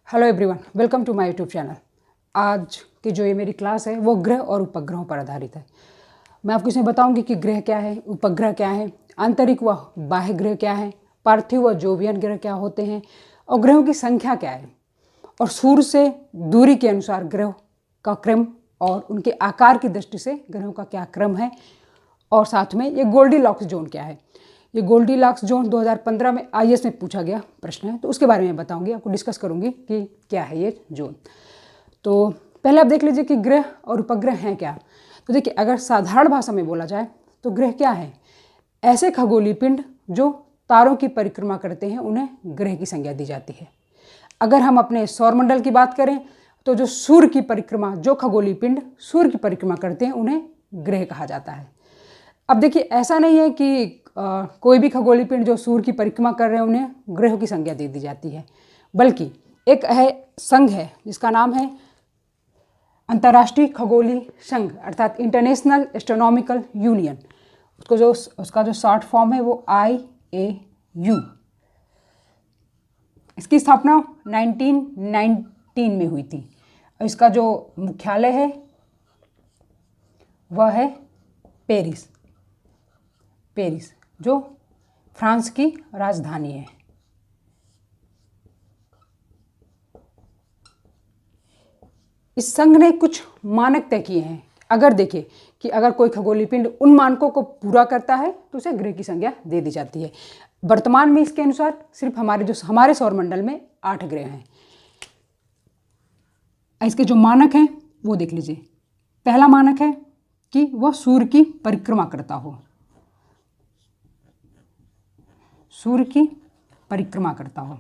Hello everyone, welcome to my YouTube channel. आज की जो ये मेरी क्लास है वो ग्रह और उपग्रहों पर आधारित है। मैं आपको इसमें बताऊंगी कि ग्रह क्या है, उपग्रह क्या है, आंतरिक व बाह्य ग्रह क्या है, पार्थिव व जोवियन ग्रह क्या होते हैं और ग्रहों की संख्या क्या है और सूर्य से दूरी के अनुसार ग्रह का क्रम और उनके आकार की दृष्टि से ग्रहों का क्या क्रम है, और साथ में ये गोल्डीलॉक्स जोन क्या है। ये गोल्डीलॉक्स जोन 2015 में आईएएस में पूछा गया प्रश्न है, तो उसके बारे में बताऊंगी, आपको डिस्कस करूंगी कि क्या है ये जोन। तो पहले आप देख लीजिए कि ग्रह और उपग्रह हैं क्या। तो देखिए, अगर साधारण भाषा में बोला जाए तो ग्रह क्या है? ऐसे खगोलीय पिंड जो तारों की परिक्रमा करते हैं उन्हें ग्रह की संज्ञा दी जाती है। अगर हम अपने सौरमंडल की बात करें तो जो सूर्य की परिक्रमा, जो खगोलीय पिंड सूर्य की परिक्रमा करते हैं उन्हें ग्रह कहा जाता है। अब देखिए, ऐसा नहीं है कि कोई भी खगोलीय पिंड जो सूर्य की परिक्रमा कर रहे हैं उन्हें ग्रहों की संज्ञा दे दी जाती है, बल्कि एक है संघ है जिसका नाम है अंतर्राष्ट्रीय खगोलीय संघ अर्थात इंटरनेशनल एस्ट्रोनॉमिकल यूनियन। उसका जो शॉर्ट फॉर्म है वो IAU। इसकी स्थापना 1919 में हुई थी और इसका जो मुख्यालय है वह है पेरिस, जो फ्रांस की राजधानी है। इस संघ ने कुछ मानक तय किए हैं। अगर देखें कि अगर कोई खगोलीय पिंड उन मानकों को पूरा करता है तो उसे ग्रह की संज्ञा दे दी जाती है। वर्तमान में इसके अनुसार सिर्फ हमारे सौरमंडल में 8 ग्रह हैं। इसके जो मानक हैं वो देख लीजिए। पहला मानक है कि वह सूर्य की परिक्रमा करता हो, सूर्य की परिक्रमा करता हो।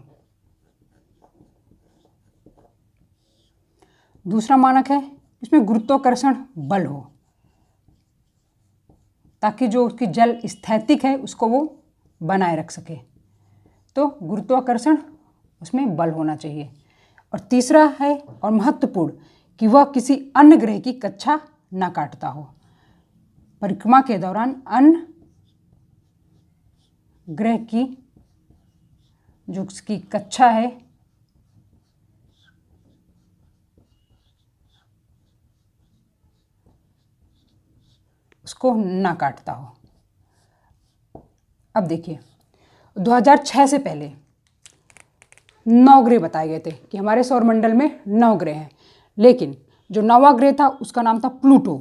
दूसरा मानक है इसमें गुरुत्वाकर्षण बल हो, ताकि जो उसकी जल स्थैतिक है उसको वो बनाए रख सके, तो गुरुत्वाकर्षण उसमें बल होना चाहिए। और तीसरा है और महत्वपूर्ण कि वह किसी अन्य ग्रह की कक्षा ना काटता हो। परिक्रमा के दौरान अन्य ग्रह की जो उसकी कक्षा है उसको ना काटता हो। अब देखिए, 2006 से पहले 9 ग्रह बताए गए थे कि हमारे सौरमंडल में 9 ग्रह हैं, लेकिन जो 9वां ग्रह था उसका नाम था प्लूटो।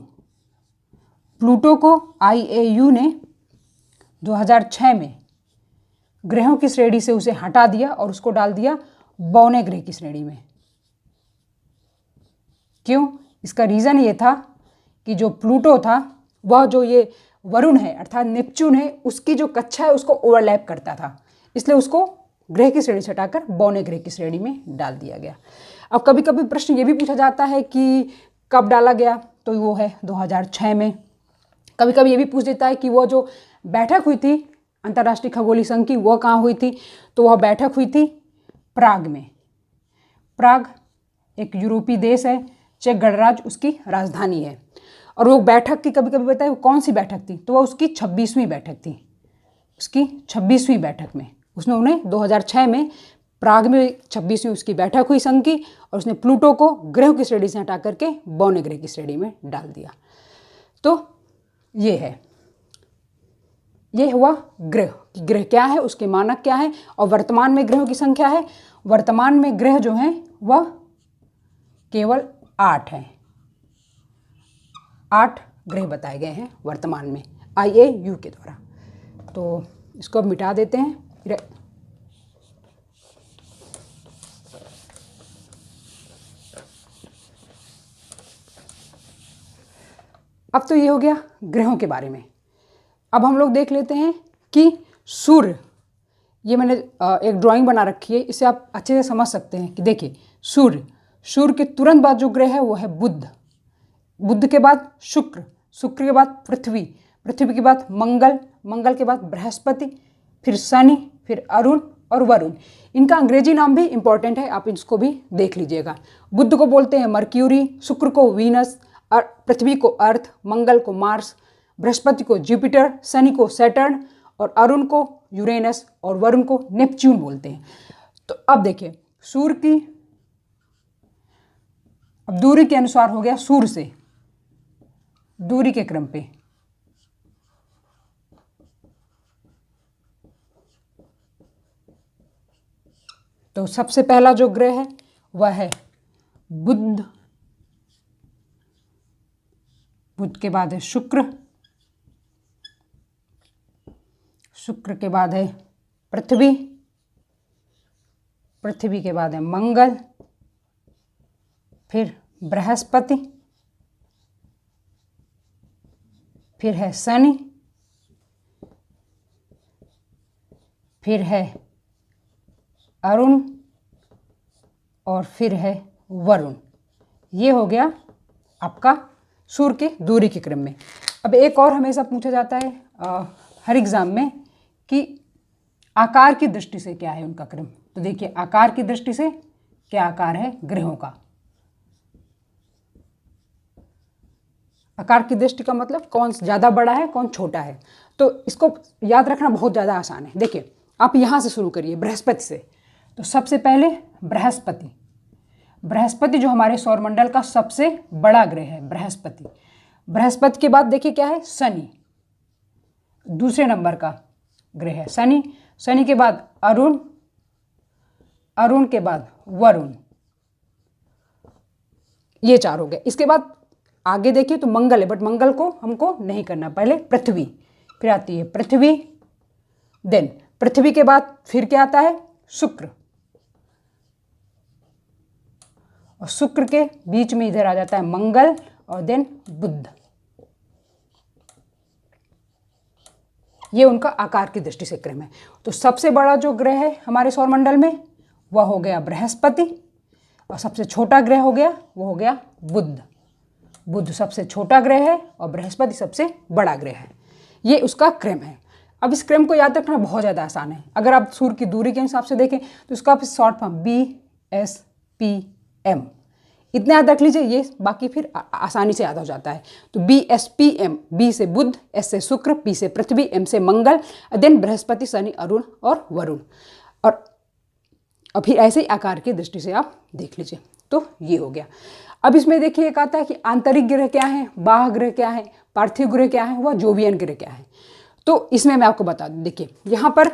प्लूटो को IAU ने 2006 में ग्रहों की श्रेणी से उसे हटा दिया और उसको डाल दिया 52वें ग्रह की श्रेणी में। क्यों? इसका रीज़न ये था कि जो प्लूटो था वह जो ये वरुण है अर्थात नेपच्यून है उसकी जो कक्षा है उसको ओवरलैप करता था, इसलिए उसको ग्रह की श्रेणी से हटाकर 52वें ग्रह की श्रेणी में डाल दिया गया। अब कभी कभी प्रश्न ये भी पूछा जाता है कि कब डाला गया, तो वो है 2006 में। कभी कभी ये भी पूछ देता है कि वो जो बैठक हुई थी अंतर्राष्ट्रीय खगोलीय संघ की वह कहाँ हुई थी, तो वह बैठक हुई थी प्राग में। प्राग एक यूरोपीय देश है, चेक गणराज्य उसकी राजधानी है। और वो बैठक की कभी कभी बताए वो कौन सी बैठक थी, तो वह उसकी 26वीं बैठक थी। उसकी 26वीं बैठक में उसने उन्हें 2006 में प्राग में 26वीं उसकी बैठक हुई संघ की, और उसने प्लूटो को ग्रह की श्रेणी से हटा करके 52वें ग्रह की श्रेणी में डाल दिया। तो ये है, ये हुआ ग्रह कि ग्रह क्या है, उसके मानक क्या है और वर्तमान में ग्रहों की संख्या है। वर्तमान में ग्रह जो हैं वह केवल 8 हैं। 8 ग्रह बताए गए हैं वर्तमान में IAU के द्वारा। तो इसको अब मिटा देते हैं। अब तो ये हो गया ग्रहों के बारे में। अब हम लोग देख लेते हैं कि सूर्य, ये मैंने एक ड्राइंग बना रखी है, इसे आप अच्छे से समझ सकते हैं कि देखिए सूर्य के तुरंत बाद जो ग्रह है वो है बुध, बुध के बाद शुक्र, शुक्र के बाद पृथ्वी, पृथ्वी के बाद मंगल, मंगल के बाद बृहस्पति, फिर शनि, फिर अरुण और वरुण। इनका अंग्रेजी नाम भी इम्पॉर्टेंट है, आप इसको भी देख लीजिएगा। बुध को बोलते हैं मर्क्यूरी, शुक्र को वीनस, पृथ्वी को अर्थ, मंगल को मार्स, बृहस्पति को जुपिटर, शनि को सैटर्न और अरुण को यूरेनस और वरुण को नेपच्यून बोलते हैं। तो अब देखिए, सूर्य की अब दूरी के अनुसार हो गया सूर्य से, दूरी के क्रम पे। तो सबसे पहला जो ग्रह है वह है बुध, बुध के बाद है शुक्र, शुक्र के बाद है पृथ्वी, पृथ्वी के बाद है मंगल, फिर बृहस्पति, फिर है शनि, फिर है अरुण और फिर है वरुण। ये हो गया आपका सूर्य के दूरी के क्रम में। अब एक और हमेशा पूछा जाता है हर एग्जाम में कि आकार की दृष्टि से क्या है उनका क्रम। तो देखिए आकार की दृष्टि से क्या आकार है ग्रहों का। आकार की दृष्टि का मतलब कौन ज़्यादा बड़ा है कौन छोटा है। तो इसको याद रखना बहुत ज़्यादा आसान है। देखिए आप यहाँ से शुरू करिए बृहस्पति से। तो सबसे पहले बृहस्पति, बृहस्पति जो हमारे सौरमंडल का सबसे बड़ा ग्रह है बृहस्पति। बृहस्पति के बाद देखिए क्या है शनि, दूसरे नंबर का ग्रह है शनि। शनि के बाद अरुण, अरुण के बाद वरुण, ये चार हो गए। इसके बाद आगे देखिए तो मंगल है, बट मंगल को हमको नहीं करना। पहले पृथ्वी, फिर आती है पृथ्वी, देन पृथ्वी के बाद फिर क्या आता है शुक्र, और शुक्र के बीच में इधर आ जाता है मंगल और देन बुध। ये उनका आकार की दृष्टि से क्रम है। तो सबसे बड़ा जो ग्रह है हमारे सौरमंडल में वह हो गया बृहस्पति, और सबसे छोटा ग्रह हो गया वो हो गया बुध। बुध सबसे छोटा ग्रह है और बृहस्पति सबसे बड़ा ग्रह है। ये उसका क्रम है। अब इस क्रम को याद रखना बहुत ज़्यादा आसान है। अगर आप सूर्य की दूरी के हिसाब से देखें तो इसका शॉर्ट फॉर्म BSPM, इतना याद रख लीजिए। ये बाकी फिर आसानी से याद हो जाता है। तो BSPM, B से बुध, S से शुक्र, P से पृथ्वी, M से मंगल, देन बृहस्पति, शनि, अरुण और वरुण। और फिर ऐसे ही आकार की दृष्टि से आप देख लीजिए। तो ये हो गया। अब इसमें देखिए एक आता है कि आंतरिक ग्रह क्या है, बाह्य ग्रह क्या है, पार्थिव ग्रह क्या है, वह जोवियन ग्रह क्या है। तो इसमें मैं आपको बता दूं, देखिए यहाँ पर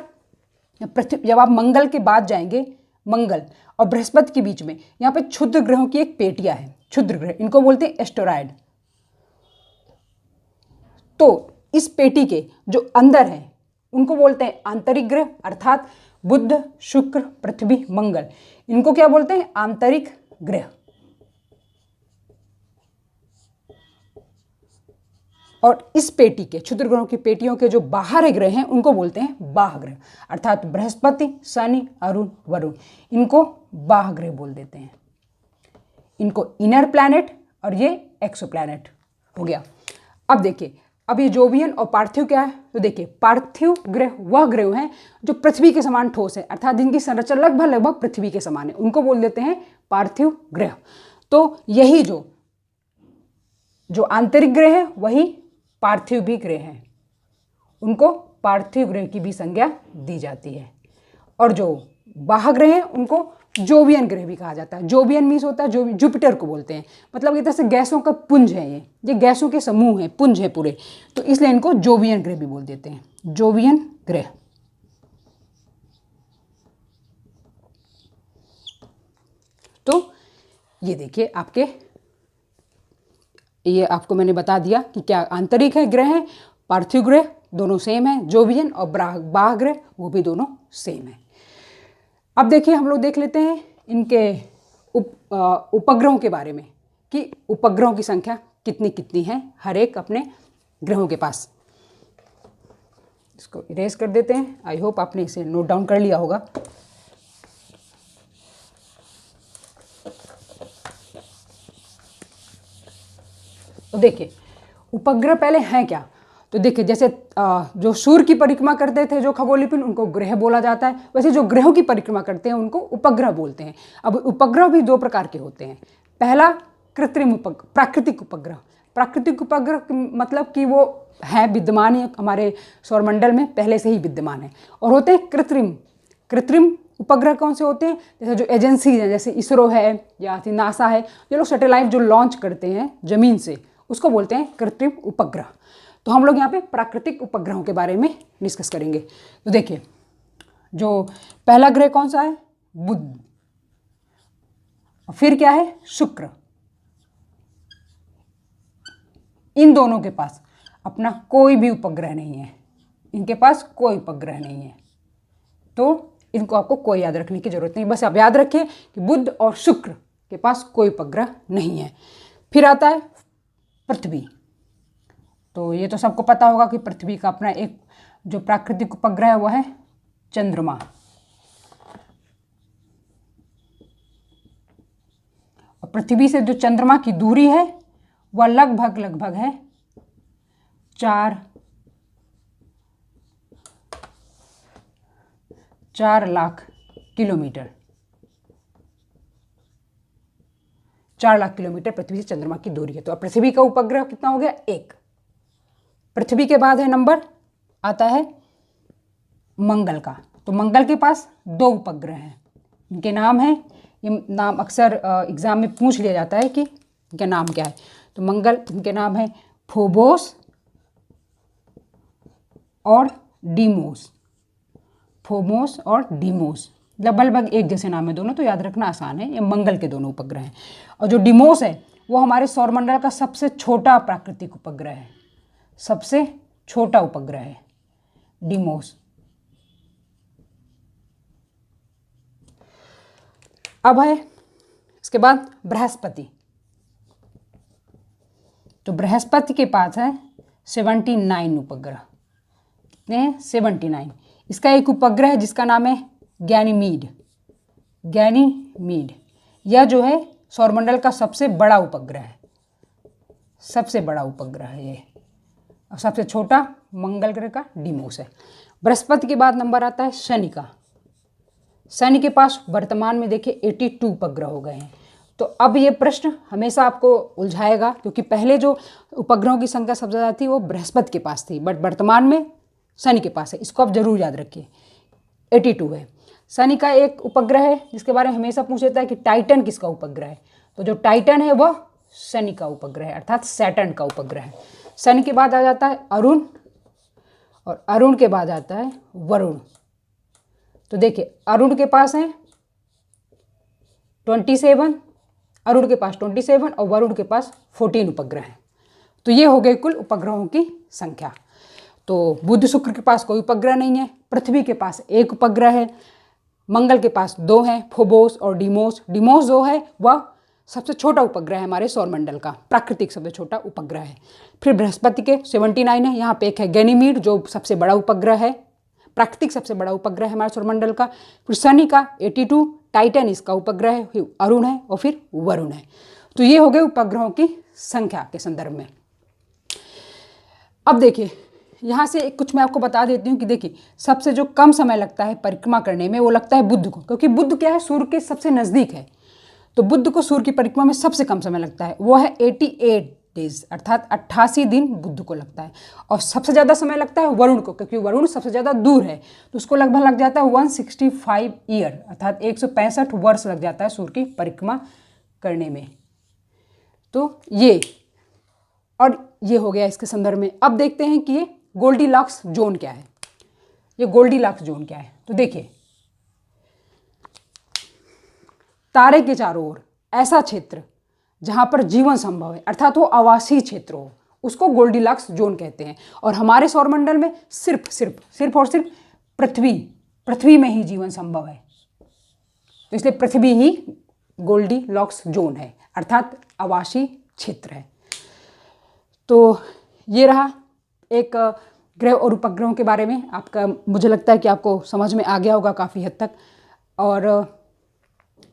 पृथ्वी, जब आप मंगल के बाद जाएंगे, मंगल और बृहस्पति के बीच में यहाँ पे क्षुद्र ग्रहों की एक पेटियां है। क्षुद्र ग्रह इनको बोलते हैं एस्टेरॉयड। तो इस पेटी के जो अंदर है उनको बोलते हैं आंतरिक ग्रह, अर्थात बुध, शुक्र, पृथ्वी, मंगल, इनको क्या बोलते हैं आंतरिक ग्रह। और इस पेटी के, क्षुद्र ग्रहों की पेटियों के जो बाहर ग्रह हैं उनको बोलते हैं बाह्य ग्रह, अर्थात बृहस्पति, शनि, अरुण, वरुण, इनको बाह्य ग्रह बोल देते हैं। इनको इनर प्लैनेट और ये एक्सो प्लैनेट हो गया। अब देखिए, अब ये जोवियन और पार्थिव क्या है। तो देखिए पार्थिव ग्रह वह ग्रह हैं जो पृथ्वी के समान ठोस है, अर्थात जिनकी संरचना लगभग पृथ्वी के समान है, उनको बोल देते हैं पार्थिव ग्रह। तो यही जो आंतरिक ग्रह है वही पार्थिव भी ग्रह हैं, उनको पार्थिव ग्रह की भी संज्ञा दी जाती है। और जो बाह्य ग्रह हैं उनको जोवियन ग्रह भी कहा जाता है। जोवियन मीन्स होता है, जो जुपिटर को बोलते हैं, मतलब एक तरह से गैसों का पुंज है, ये गैसों के समूह है, पुंज है पूरे, तो इसलिए इनको जोवियन ग्रह भी बोल देते हैं, जोवियन ग्रह। तो ये देखिए आपके, ये आपको मैंने बता दिया कि क्या आंतरिक है ग्रह है, पार्थिव ग्रह दोनों सेम है, जोवियन और बाह्य ग्रह वो भी दोनों सेम है। अब देखिए हम लोग देख लेते हैं इनके उपग्रहों के बारे में कि उपग्रहों की संख्या कितनी कितनी है हर एक अपने ग्रहों के पास। इसको इरेज कर देते हैं। आई होप आपने इसे नोट डाउन कर लिया होगा। तो देखिए उपग्रह पहले हैं क्या। तो देखिए जैसे जो सूर्य की परिक्रमा करते थे जो खगोलीय पिंड, उनको ग्रह बोला जाता है, वैसे जो ग्रहों की परिक्रमा करते हैं उनको उपग्रह बोलते हैं। अब उपग्रह भी दो प्रकार के होते हैं। पहला कृत्रिम उपग्रह, प्राकृतिक उपग्रह। प्राकृतिक उपग्रह मतलब कि वो है विद्यमान, हमारे सौरमंडल में पहले से ही विद्यमान है। और होते हैं कृत्रिम उपग्रह कौन से होते हैं? जैसे जो एजेंसी हैं, जैसे इसरो है या फिर नासा है, ये लोग सैटेलाइट जो लॉन्च करते हैं ज़मीन से, उसको बोलते हैं कृत्रिम उपग्रह। तो हम लोग यहाँ पे प्राकृतिक उपग्रहों के बारे में डिस्कस करेंगे। तो देखिए, जो पहला ग्रह कौन सा है? बुध। फिर क्या है? शुक्र। इन दोनों के पास अपना कोई भी उपग्रह नहीं है, इनके पास कोई उपग्रह नहीं है, तो इनको आपको कोई याद रखने की जरूरत नहीं। बस आप याद रखिए कि बुध और शुक्र के पास कोई उपग्रह नहीं है। फिर आता है पृथ्वी। तो ये तो सबको पता होगा कि पृथ्वी का अपना एक जो प्राकृतिक उपग्रह है वह है चंद्रमा। और पृथ्वी से जो चंद्रमा की दूरी है वह लगभग है 4 लाख किलोमीटर। 4 लाख किलोमीटर पृथ्वी से चंद्रमा की दूरी है। तो अब पृथ्वी का उपग्रह कितना हो गया? 1। पृथ्वी के बाद है नंबर आता है मंगल का। तो मंगल के पास 2 उपग्रह हैं। इनके नाम हैं, ये नाम अक्सर एग्जाम में पूछ लिया जाता है कि इनका नाम क्या है। तो मंगल, इनके नाम है फोबोस और डीमोस। फोबोस और डीमोस लगभग एक जैसे नाम है दोनों, तो याद रखना आसान है। ये मंगल के दोनों उपग्रह हैं। और जो डीमोस है वो हमारे सौरमंडल का सबसे छोटा प्राकृतिक उपग्रह है, सबसे छोटा उपग्रह है डीमोस। अब है इसके बाद बृहस्पति। तो बृहस्पति के पास है 79 उपग्रह। कितने हैं? 79। इसका एक उपग्रह है जिसका नाम है गैनीमीड। गैनीमीड यह जो है सौरमंडल का सबसे बड़ा उपग्रह है, सबसे बड़ा उपग्रह है ये। और सबसे छोटा मंगल ग्रह का डीमोस है। बृहस्पति के बाद नंबर आता है शनि का। शनि के पास वर्तमान में देखिए 82 उपग्रह हो गए हैं। तो अब ये प्रश्न हमेशा आपको उलझाएगा, क्योंकि पहले जो उपग्रहों की संख्या सबसे ज़्यादा थी वो बृहस्पति के पास थी, बट वर्तमान में शनि के पास है। इसको आप जरूर याद रखिए, 82 है। शनि का एक उपग्रह है जिसके बारे में हमेशा पूछ लेता है कि टाइटन किसका उपग्रह है। तो जो टाइटन है वह शनि का उपग्रह है, अर्थात सैटर्न का उपग्रह है। शनि के बाद आ जाता है अरुण, और अरुण के बाद आता है वरुण। तो देखिए, अरुण के पास है 27, अरुण के पास 27 और वरुण के पास 14 उपग्रह हैं। तो ये हो गए कुल उपग्रहों की संख्या। तो बुध शुक्र के पास कोई उपग्रह नहीं है, पृथ्वी के पास 1 उपग्रह है, मंगल के पास 2 हैं, फोबोस और डीमोस। डीमोस जो है वह सबसे छोटा उपग्रह है हमारे सौरमंडल का, प्राकृतिक सबसे छोटा उपग्रह है। फिर बृहस्पति के 79 है, यहाँ पे एक है गैनीमीड जो सबसे बड़ा उपग्रह है, प्राकृतिक सबसे बड़ा उपग्रह है हमारे सौरमंडल का। फिर शनि का 82, टाइटन इसका उपग्रह है, फिर अरुण है और फिर वरुण है। तो ये हो गए उपग्रहों की संख्या के संदर्भ में। अब देखिए, यहाँ से कुछ मैं आपको बता देती हूँ कि देखिए, सबसे जो कम समय लगता है परिक्रमा करने में वो लगता है बुध को, क्योंकि बुध क्या है, सूर्य के सबसे नज़दीक है। तो बुध को सूर्य की परिक्रमा में सबसे कम समय लगता है, वो है 88 डेज, अर्थात 88 दिन बुध को लगता है। और सबसे ज़्यादा समय लगता है वरुण को, क्योंकि वरुण सबसे ज़्यादा दूर है, तो उसको लगभग लग जाता है 165 ईयर, अर्थात 165 वर्ष लग जाता है सूर्य की परिक्रमा करने में। तो ये और ये हो गया इसके संदर्भ में। अब देखते हैं कि ये गोल्डीलॉक्स जोन क्या है। ये गोल्डीलॉक्स जोन क्या है? तो देखिए, तारे के चारों ओर ऐसा क्षेत्र जहाँ पर जीवन संभव है, अर्थात वो आवासीय क्षेत्र हो, उसको गोल्डीलॉक्स जोन कहते हैं। और हमारे सौरमंडल में सिर्फ और सिर्फ पृथ्वी में ही जीवन संभव है, तो इसलिए पृथ्वी ही गोल्डीलॉक्स जोन है, अर्थात आवासीय क्षेत्र है। तो ये रहा एक ग्रह और उपग्रहों के बारे में आपका, मुझे लगता है कि आपको समझ में आ गया होगा काफ़ी हद तक। और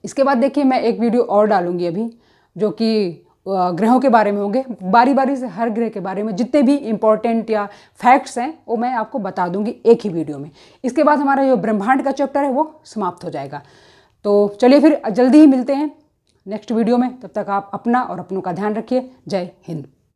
इसके बाद देखिए, मैं एक वीडियो और डालूंगी अभी, जो कि ग्रहों के बारे में होंगे। बारी बारी से हर ग्रह के बारे में जितने भी इम्पोर्टेंट या फैक्ट्स हैं वो मैं आपको बता दूंगी एक ही वीडियो में। इसके बाद हमारा जो ब्रह्मांड का चैप्टर है वो समाप्त हो जाएगा। तो चलिए फिर जल्दी ही मिलते हैं नेक्स्ट वीडियो में। तब तक आप अपना और अपनों का ध्यान रखिए। जय हिंद।